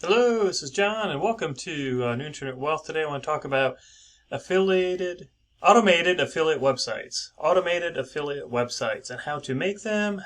Hello, this is John, and welcome to New Internet Wealth. Today I want to talk about automated affiliate websites, and how to make them,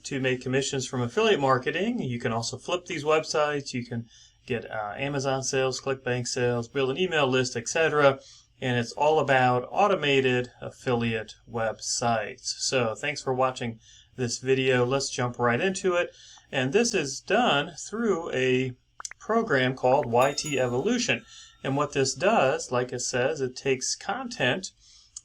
to make commissions from affiliate marketing. You can also flip these websites. You can get Amazon sales, ClickBank sales, build an email list, etc. And it's all about automated affiliate websites. So thanks for watching this video. Let's jump right into it. And this is done through a program called YT Evolution. And what this does, like it says, it takes content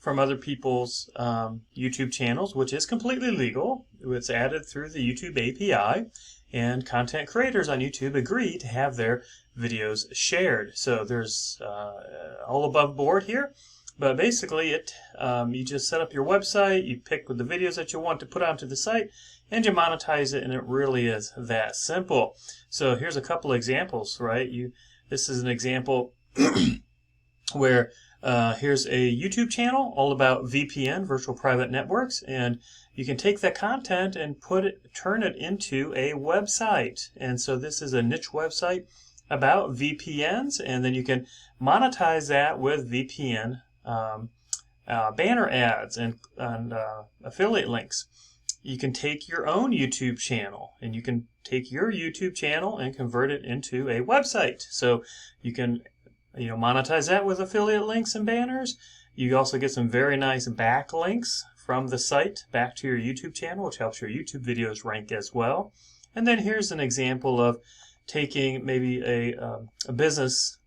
from other people's YouTube channels, which is completely legal. It's added through the YouTube API, and content creators on YouTube agree to have their videos shared. So there's all above board here. But basically, you just set up your website, you pick the videos that you want to put onto the site, and you monetize it, and it really is that simple. So here's a couple examples, right? This is an example where here's a YouTube channel all about VPN, virtual private networks, and you can take that content and turn it into a website. And so this is a niche website about VPNs, and then you can monetize that with VPN banner ads and affiliate links. You can take your own YouTube channel, and you can take your YouTube channel and convert it into a website. So you can monetize that with affiliate links and banners. You also get some very nice backlinks from the site back to your YouTube channel, which helps your YouTube videos rank as well. And then here's an example of taking maybe a business,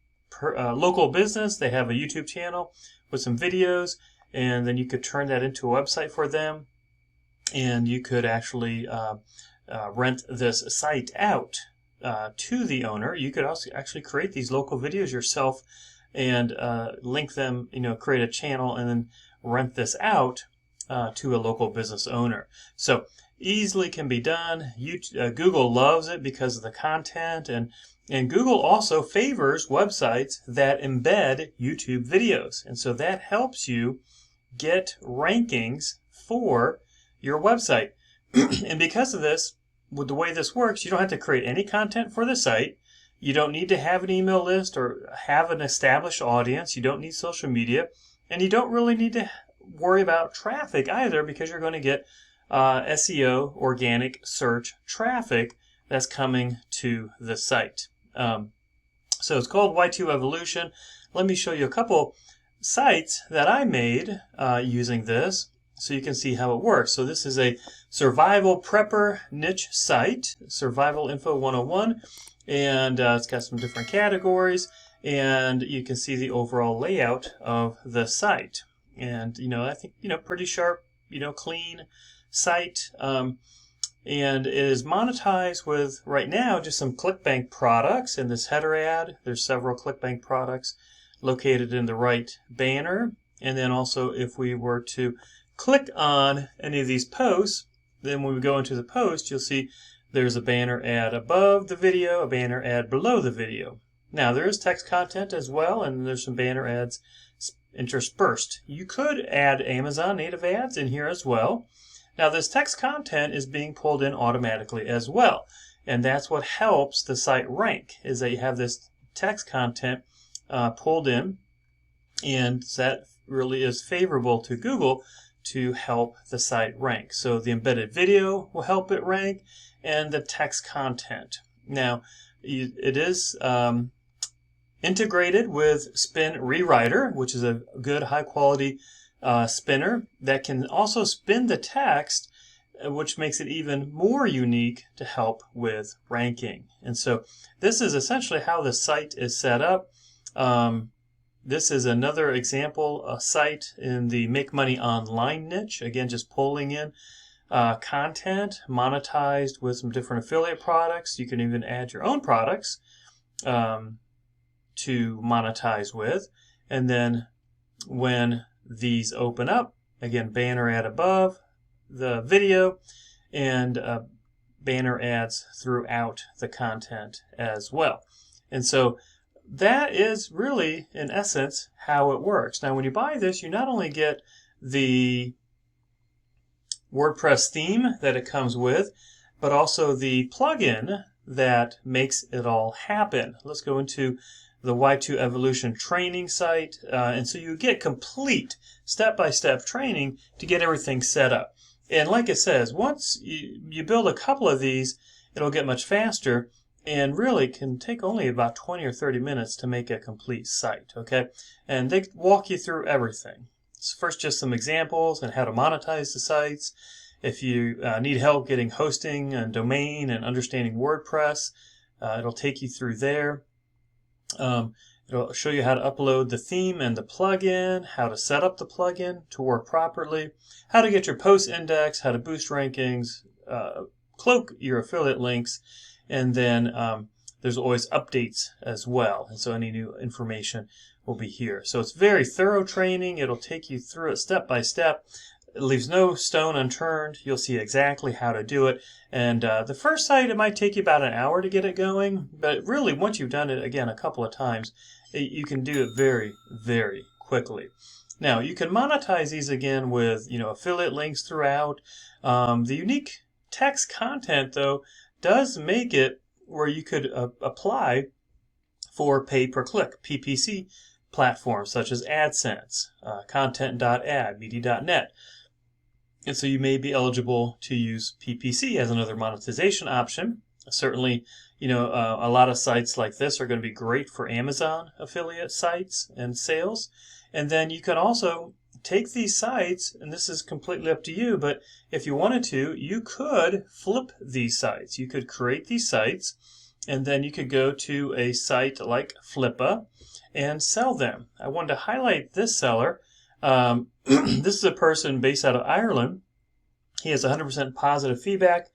local business. They have a YouTube channel with some videos, and then you could turn that into a website for them, and you could actually rent this site out to the owner. You could also actually create these local videos yourself and link them, create a channel and then rent this out to a local business owner. So easily can be done. Google loves it because of the content, and Google also favors websites that embed YouTube videos. And so that helps you get rankings for your website. And because of this, with the way this works, you don't have to create any content for the site. You don't need to have an email list or have an established audience. You don't need social media. And you don't really need to worry about traffic either, because you're going to get SEO, organic search traffic that's coming to the site. So it's called Y2 Evolution. Let me show you a couple sites that I made using this, so you can see how it works. So this is a survival prepper niche site, Survival Info 101, and it's got some different categories, and you can see the overall layout of the site. And I think pretty sharp, clean site, and it is monetized with right now just some ClickBank products in this header ad. There's several ClickBank products located in the right banner, and then also if we were to click on any of these posts, then when we go into the post, you'll see there's a banner ad above the video, a banner ad below the video. Now there is text content as well, and there's some banner ads interspersed. You could add Amazon native ads in here as well. Now this text content is being pulled in automatically as well, and that's what helps the site rank, is that you have this text content pulled in, and that really is favorable to Google to help the site rank. So the embedded video will help it rank, and the text content. Now it is integrated with Spin Rewriter, which is a good high quality spinner that can also spin the text, which makes it even more unique to help with ranking. And so this is essentially how the site is set up. This is another example, a site in the Make Money Online niche. Again, just pulling in content monetized with some different affiliate products. You can even add your own products to monetize with. And then when these open up, again, banner ad above the video, and banner ads throughout the content as well. And so that is really, in essence, how it works. Now, when you buy this, you not only get the WordPress theme that it comes with, but also the plugin that makes it all happen. Let's go into the Y2 Evolution training site. And so you get complete step-by-step training to get everything set up. And like it says, once you build a couple of these, it'll get much faster and really can take only about 20 or 30 minutes to make a complete site, okay? And they walk you through everything. So first, just some examples and how to monetize the sites. If you need help getting hosting and domain and understanding WordPress, it'll take you through there. It'll show you how to upload the theme and the plugin, how to set up the plugin to work properly, how to get your posts indexed, how to boost rankings, cloak your affiliate links, and then there's always updates as well. And so any new information will be here. So it's very thorough training. It'll take you through it step by step. It leaves no stone unturned. You'll see exactly how to do it. And the first site, it might take you about an hour to get it going. But really, once you've done it, again, a couple of times, you can do it very, very quickly. Now, you can monetize these again with, affiliate links throughout. The unique text content, though, does make it where you could apply for pay-per-click, PPC platforms such as AdSense, Content.ad, Media.net. And so you may be eligible to use PPC as another monetization option. Certainly, a lot of sites like this are going to be great for Amazon affiliate sites and sales. And then you can also take these sites, and this is completely up to you, but if you wanted to, you could flip these sites. You could create these sites, and then you could go to a site like Flippa and sell them. I wanted to highlight this seller. This is a person based out of Ireland. He has 100% positive feedback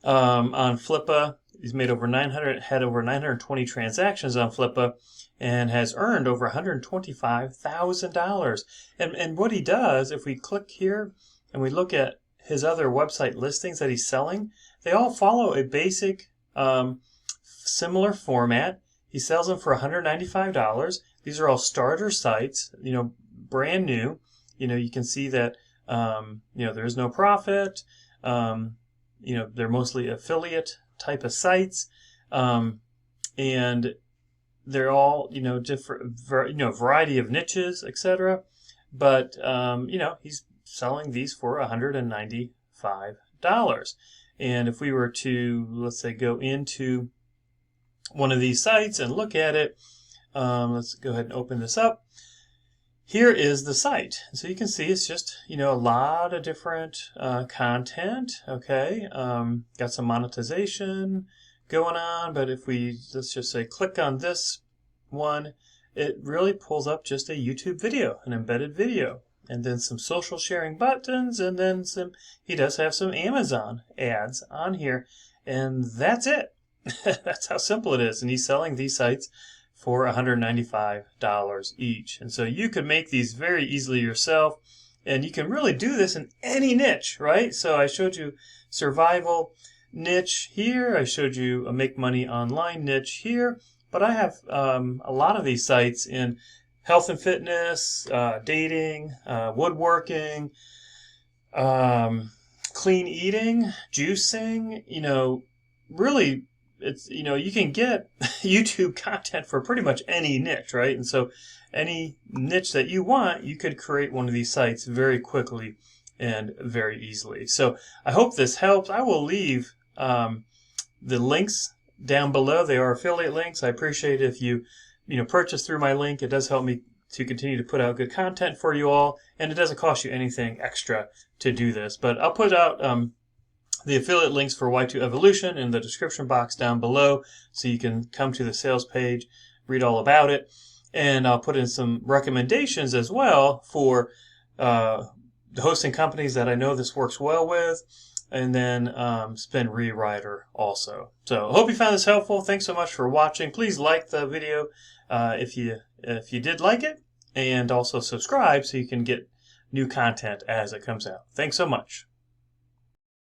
on Flippa. He's had over 920 transactions on Flippa and has earned over $125,000. And what he does, if we click here and we look at his other website listings that he's selling, they all follow a basic similar format. He sells them for $195. These are all starter sites, brand new. You can see that, there is no profit. They're mostly affiliate type of sites. And they're all, different, variety of niches, etc. But, he's selling these for $195. And if we were to, let's say, go into one of these sites and look at it, let's go ahead and open this up. Here is the site. So you can see it's just, a lot of different content, okay? Got some monetization going on, but if we, let's just say, click on this one, it really pulls up just a YouTube video, an embedded video, and then some social sharing buttons, and then he does have some Amazon ads on here, and that's it. That's how simple it is. And he's selling these sites for $195 each. And so you can make these very easily yourself, and you can really do this in any niche, right? So I showed you survival niche here. I showed you a make money online niche here. But I have a lot of these sites in health and fitness, dating, woodworking, clean eating, juicing, really, it's, you can get YouTube content for pretty much any niche, right? And so any niche that you want, you could create one of these sites very quickly and very easily. So I hope this helps. I will leave the links down below. They are affiliate links. I appreciate it if you purchase through my link. It does help me to continue to put out good content for you all, and it doesn't cost you anything extra to do this. But I'll put out the affiliate links for Y2 Evolution in the description box down below, so you can come to the sales page, read all about it, and I'll put in some recommendations as well for the hosting companies that I know this works well with, and then Spin Rewriter also. So I hope you found this helpful. Thanks so much for watching. Please like the video if you did like it, and also subscribe so you can get new content as it comes out. Thanks so much.